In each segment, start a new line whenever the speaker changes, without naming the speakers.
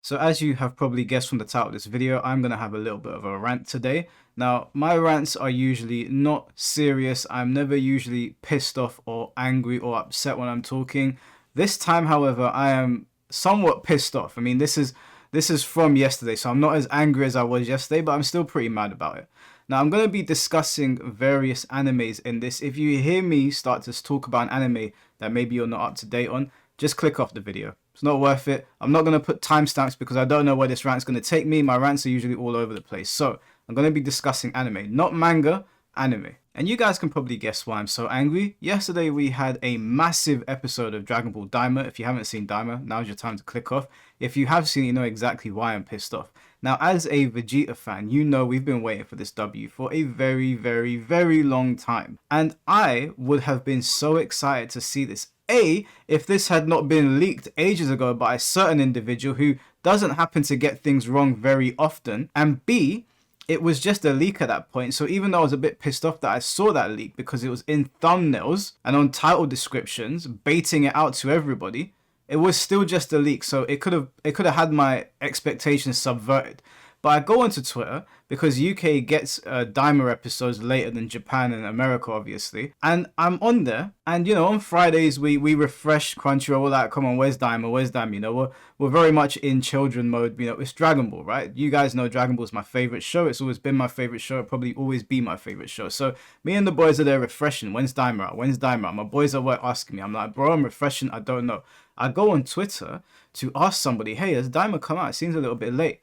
So as you have probably guessed from the title of this video, I'm going to have a little bit of a rant today. Now, my rants are usually not serious. I'm never usually pissed off or angry or upset when I'm talking. This time, however, I am somewhat pissed off. I mean, this is from yesterday, so I'm not as angry as I was yesterday, but I'm still pretty mad about it. Now, I'm going to be discussing various animes in this. If you hear me start to talk about an anime that maybe you're not up to date on, just click off the video. It's not worth it. I'm not going to put timestamps because I don't know where this rant's going to take me. My rants are usually all over the place. So I'm going to be discussing anime, not manga, anime. And you guys can probably guess why I'm so angry. Yesterday we had a massive episode of Dragon Ball Daima. If you haven't seen Daima, now's your time to click off. If you have seen it, you know exactly why I'm pissed off. Now, as a Vegeta fan, you know we've been waiting for this W for a very, very, very long time. And I would have been so excited to see this. A, if this had not been leaked ages ago by a certain individual who doesn't happen to get things wrong very often. And B, it was just a leak at that point. So even though I was a bit pissed off that I saw that leak because it was in thumbnails and on title descriptions, baiting it out to everybody, it was still just a leak. So it could have had my expectations subverted. But I go onto Twitter because UK gets Daima episodes later than Japan and America, obviously. And I'm on there. And, you know, on Fridays, we refresh Crunchyroll. We're like, come on, where's Daima? Where's Daima? You know, we're very much in children mode. You know, it's Dragon Ball, right? You guys know Dragon Ball is my favorite show. It's always been my favorite show. It'll probably always be my favorite show. So me and the boys are there refreshing. When's Daima out? When's Daima out? My boys are asking me. I'm like, bro, I'm refreshing. I don't know. I go on Twitter to ask somebody, hey, has Daima come out? It seems a little bit late.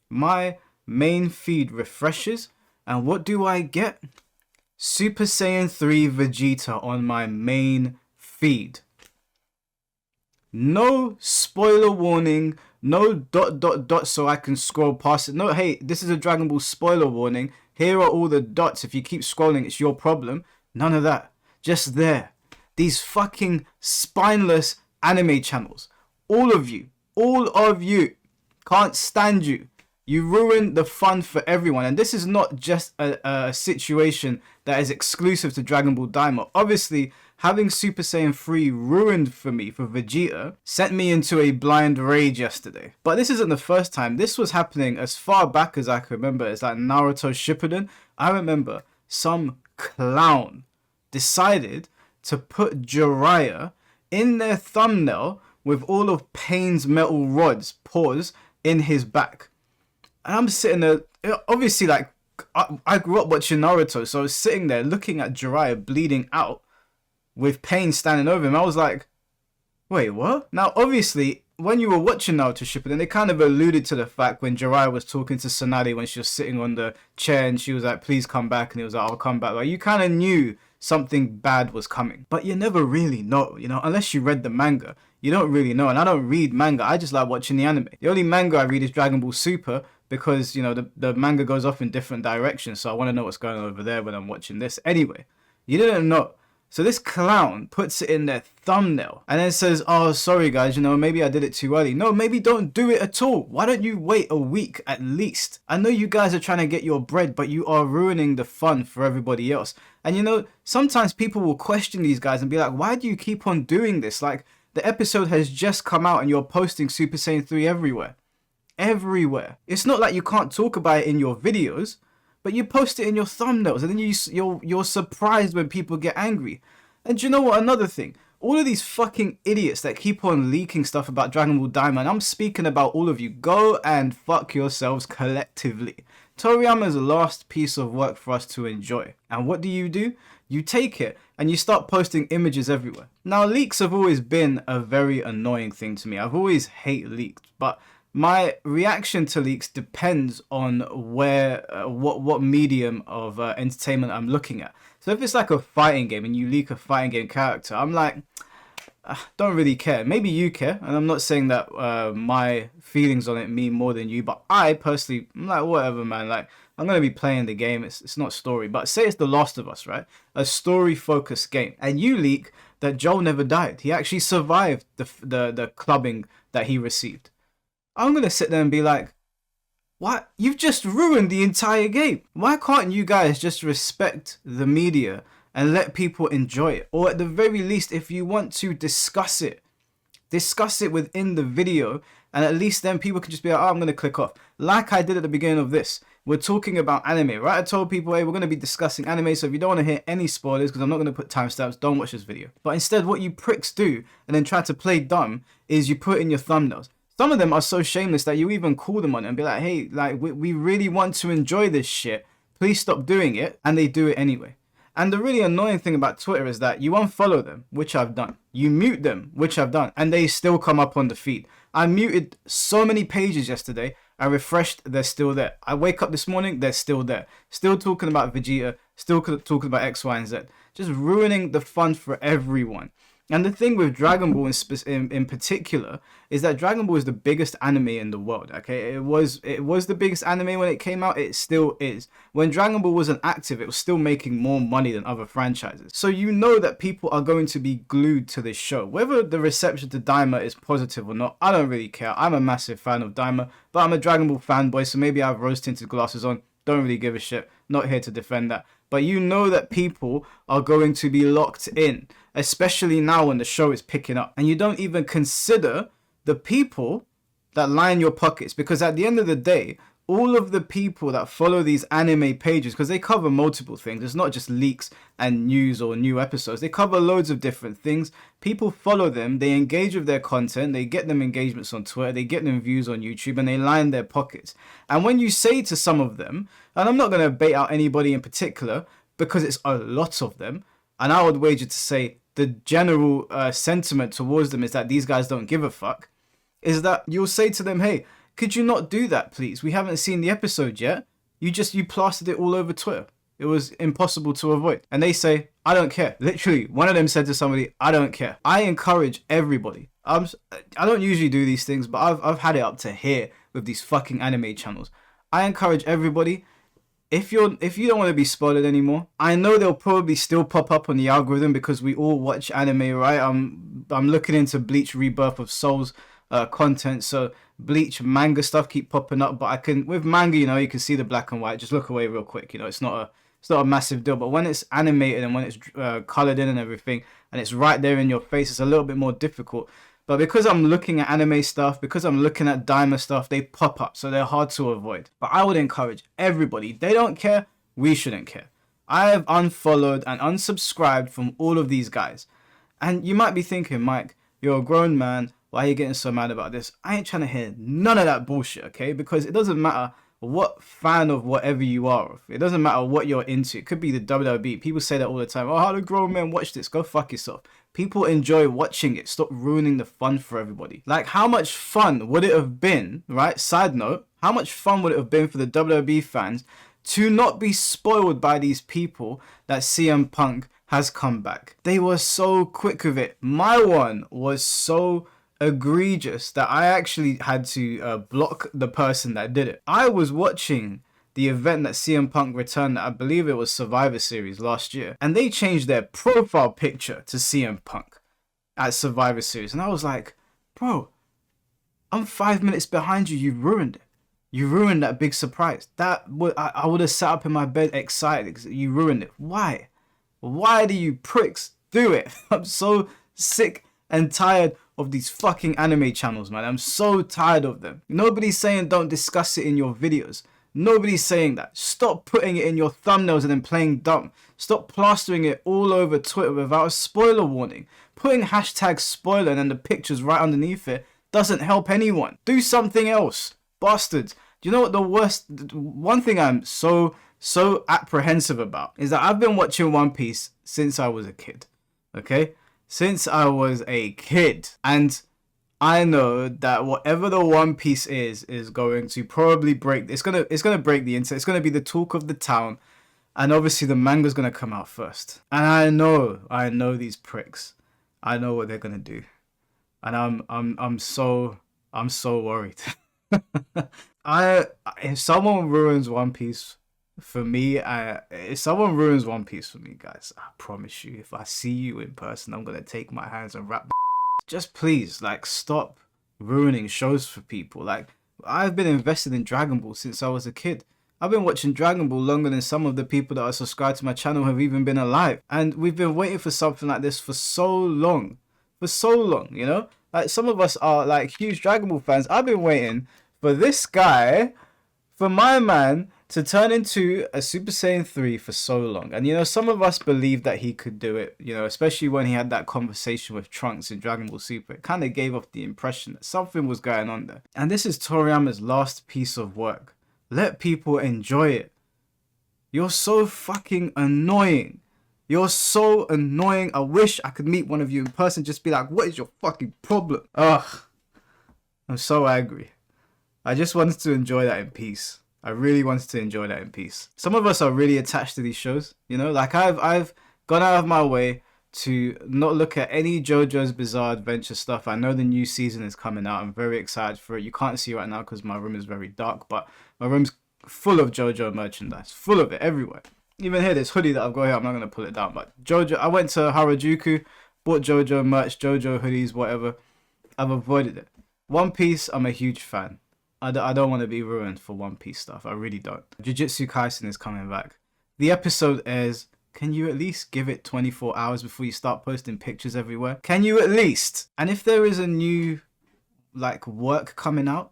My main feed refreshes, and what do I get? Super Saiyan 3 Vegeta on my main feed. No spoiler warning, no ... so I can scroll past it. No, hey, this is a Dragon Ball spoiler warning. Here are all the dots. If you keep scrolling, it's your problem. None of that. Just there. These fucking spineless anime channels. All of you, can't stand you. You ruin the fun for everyone. And this is not just a situation that is exclusive to Dragon Ball Daima. Obviously, having Super Saiyan 3 ruined for me for Vegeta sent me into a blind rage yesterday. But this isn't the first time. This was happening as far back as I can remember. It's like Naruto Shippuden. I remember some clown decided to put Jiraiya in their thumbnail with all of Pain's metal rods, in his back. And I'm sitting there, obviously, like, I grew up watching Naruto, so I was sitting there looking at Jiraiya bleeding out with Pain standing over him. I was like, wait, what? Now, obviously, when you were watching Naruto Shippuden, they kind of alluded to the fact when Jiraiya was talking to Tsunade when she was sitting on the chair and she was like, please come back. And he was like, I'll come back. Like, you kind of knew something bad was coming. But you never really know, you know, unless you read the manga. You don't really know. And I don't read manga. I just like watching the anime. The only manga I read is Dragon Ball Super, because, you know, the manga goes off in different directions, so I want to know what's going on over there when I'm watching this. Anyway, you didn't know. So this clown puts it in their thumbnail and then says, oh, sorry guys, you know, maybe I did it too early. No, maybe don't do it at all. Why don't you wait a week at least? I know you guys are trying to get your bread, but you are ruining the fun for everybody else. And, you know, sometimes people will question these guys and be like, why do you keep on doing this? Like, the episode has just come out and you're posting Super Saiyan 3 everywhere. Everywhere. It's not like you can't talk about it in your videos, but you post it in your thumbnails, and then you're surprised when people get angry. And do you know what? Another thing, all of these fucking idiots that keep on leaking stuff about Dragon Ball Daima, and I'm speaking about all of you, go and fuck yourselves collectively. Toriyama's last piece of work for us to enjoy. And what do? You take it and you start posting images everywhere. Now, leaks have always been a very annoying thing to me. I've always hated leaks, but my reaction to leaks depends on where, what medium of entertainment I'm looking at. So if it's like a fighting game and you leak a fighting game character, I'm like, don't really care. Maybe you care, and I'm not saying that my feelings on it mean more than you, but I personally, I'm like, whatever, man. Like, I'm going to be playing the game. It's not story. But say it's The Last of Us, right? A story-focused game. And you leak that Joel never died. He actually survived the clubbing that he received. I'm going to sit there and be like, what? You've just ruined the entire game. Why can't you guys just respect the media and let people enjoy it? Or at the very least, if you want to discuss it within the video And at least then people can just be like, oh, I'm going to click off. Like I did at the beginning of this. We're talking about anime, right? I told people, hey, we're going to be discussing anime. So if you don't want to hear any spoilers, because I'm not going to put timestamps, don't watch this video. But instead, what you pricks do, and then try to play dumb, is you put in your thumbnails. Some of them are so shameless that you even call them on it and be like, hey, like, we really want to enjoy this shit. Please stop doing it. And they do it anyway. And the really annoying thing about Twitter is that you unfollow them, which I've done. You mute them, which I've done. And they still come up on the feed. I muted so many pages yesterday. I refreshed, they're still there. I wake up this morning, they're still there. Still talking about Vegeta, still talking about X, Y, and Z. Just ruining the fun for everyone. And the thing with Dragon Ball in particular is that Dragon Ball is the biggest anime in the world. Okay, it was the biggest anime when it came out. It still is. When Dragon Ball wasn't active, it was still making more money than other franchises. So you know that people are going to be glued to this show. Whether the reception to Daima is positive or not, I don't really care. I'm a massive fan of Daima, but I'm a Dragon Ball fanboy, so maybe I have rose-tinted glasses on. Don't really give a shit. Not here to defend that. But you know that people are going to be locked in, especially now when the show is picking up. And you don't even consider the people that line your pockets. Because at the end of the day, all of the people that follow these anime pages, because they cover multiple things. It's not just leaks and news or new episodes. They cover loads of different things. People follow them. They engage with their content. They get them engagements on Twitter. They get them views on YouTube. And they line their pockets. And when you say to some of them, and I'm not going to bait out anybody in particular, because it's a lot of them, and I would wager to say the general sentiment towards them is that these guys don't give a fuck, is that you'll say to them, hey, could you not do that, please? We haven't seen the episode yet. You plastered it all over Twitter. It was impossible to avoid. And they say, I don't care. Literally, one of them said to somebody, I don't care. I encourage everybody. I don't usually do these things, but I've had it up to here with these fucking anime channels. I encourage everybody. If you don't want to be spoiled anymore, I know they'll probably still pop up on the algorithm because we all watch anime, right? I'm looking into Bleach Rebirth of Souls content, so Bleach manga stuff keep popping up, but I can, with manga, you know, you can see the black and white, just look away real quick, you know, it's not a massive deal. But when it's animated and when it's colored in and everything, and it's right there in your face, it's a little bit more difficult. But because I'm looking at anime stuff, because I'm looking at Daima stuff, they pop up, so they're hard to avoid. But I would encourage everybody, they don't care, we shouldn't care. I have unfollowed and unsubscribed from all of these guys. And you might be thinking, Mike, you're a grown man, why are you getting so mad about this? I ain't trying to hear none of that bullshit, okay? Because it doesn't matter what fan of whatever you are. It doesn't matter what you're into. It could be the WWE. People say that all the time. Oh, how do grown men watch this? Go fuck yourself. People enjoy watching it. Stop ruining the fun for everybody. Like, how much fun would it have been, right? Side note, how much fun would it have been for the WWE fans to not be spoiled by these people that CM Punk has come back? They were so quick with it. My one was so egregious that I actually had to block the person that did it. I was watching the event that CM Punk returned, I believe it was Survivor Series last year, and they changed their profile picture to CM Punk at Survivor Series, and I was like, bro, I'm 5 minutes behind you. You ruined it. You ruined that big surprise. I would have sat up in my bed excited because you ruined it. Why do you pricks do it? I'm so sick and tired of these fucking anime channels, man. I'm so tired of them. Nobody's saying don't discuss it in your videos. Nobody's saying that. Stop putting it in your thumbnails and then playing dumb. Stop plastering it all over Twitter without a spoiler warning. Putting hashtag spoiler and then the pictures right underneath it doesn't help anyone. Do something else. Bastards. Do you know what the worst... One thing I'm so apprehensive about is that I've been watching One Piece since I was a kid. Okay? Since I was a kid. And I know that whatever the One Piece is going to probably break. It's gonna break the internet. It's gonna be the talk of the town, and obviously the manga's gonna come out first. And I know these pricks. I know what they're gonna do, and I'm so worried. If someone ruins One Piece for me, if someone ruins One Piece for me, guys, I promise you, if I see you in person, I'm gonna take my hands and wrap. Just please, like, stop ruining shows for people. Like, I've been invested in Dragon Ball since I was a kid. I've been watching Dragon Ball longer than some of the people that are subscribed to my channel have even been alive. And we've been waiting for something like this for so long. For so long, you know? Like, some of us are like huge Dragon Ball fans. I've been waiting for this guy, for my man, to turn into a Super Saiyan 3 for so long. And, you know, some of us believed that he could do it, you know, especially when he had that conversation with Trunks in Dragon Ball Super. It kind of gave off the impression that something was going on there. And this is Toriyama's last piece of work. Let people enjoy it. You're so fucking annoying. You're so annoying. I wish I could meet one of you in person, just be like, what is your fucking problem? Ugh. I'm so angry. I just wanted to enjoy that in peace. I really wanted to enjoy that in peace. Some of us are really attached to these shows, you know? Like, I've gone out of my way to not look at any JoJo's Bizarre Adventure stuff. I know the new season is coming out. I'm very excited for it. You can't see right now because my room is very dark, but my room's full of JoJo merchandise. Full of it, everywhere. Even here, this hoodie that I've got here, I'm not going to pull it down, but JoJo, I went to Harajuku, bought JoJo merch, JoJo hoodies, whatever. I've avoided it. One Piece, I'm a huge fan. I don't want to be ruined for One Piece stuff. I really don't. Jujutsu Kaisen is coming back. The episode airs. Can you at least give it 24 hours before you start posting pictures everywhere? Can you at least? And if there is a new, like, work coming out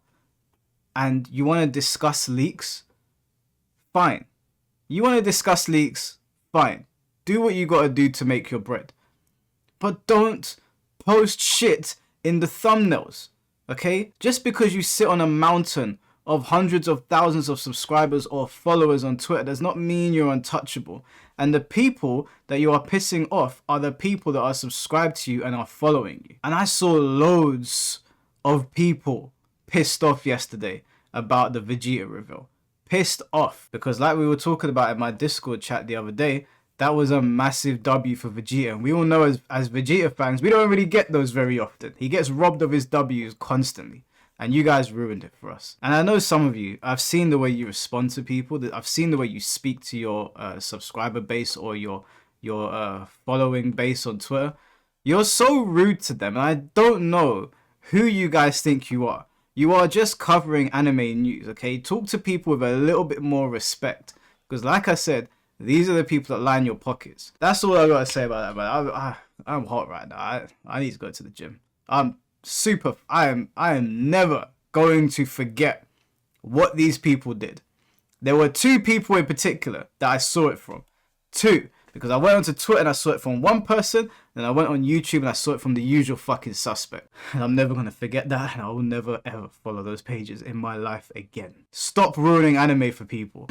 and you want to discuss leaks, fine. You want to discuss leaks, fine. Do what you got to do to make your bread. But don't post shit in the thumbnails. Okay? Just because you sit on a mountain of hundreds of thousands of subscribers or followers on Twitter does not mean you're untouchable. And the people that you are pissing off are the people that are subscribed to you and are following you. And I saw loads of people pissed off yesterday about the Vegeta reveal. Pissed off. Because like we were talking about in my Discord chat the other day, that was a massive W for Vegeta. And we all know as Vegeta fans, we don't really get those very often. He gets robbed of his Ws constantly. And you guys ruined it for us. And I know some of you, I've seen the way you respond to people. I've seen the way you speak to your subscriber base or your following base on Twitter. You're so rude to them. And I don't know who you guys think you are. You are just covering anime news, okay? Talk to people with a little bit more respect. Because like I said, these are the people that line your pockets. That's all I gotta say about that, man. I'm hot right now. I need to go to the gym. I am never going to forget what these people did. There were two people in particular that I saw it from. Two. Because I went onto Twitter and I saw it from one person, then I went on YouTube and I saw it from the usual fucking suspect. And I'm never going to forget that, and I will never ever follow those pages in my life again. Stop ruining anime for people.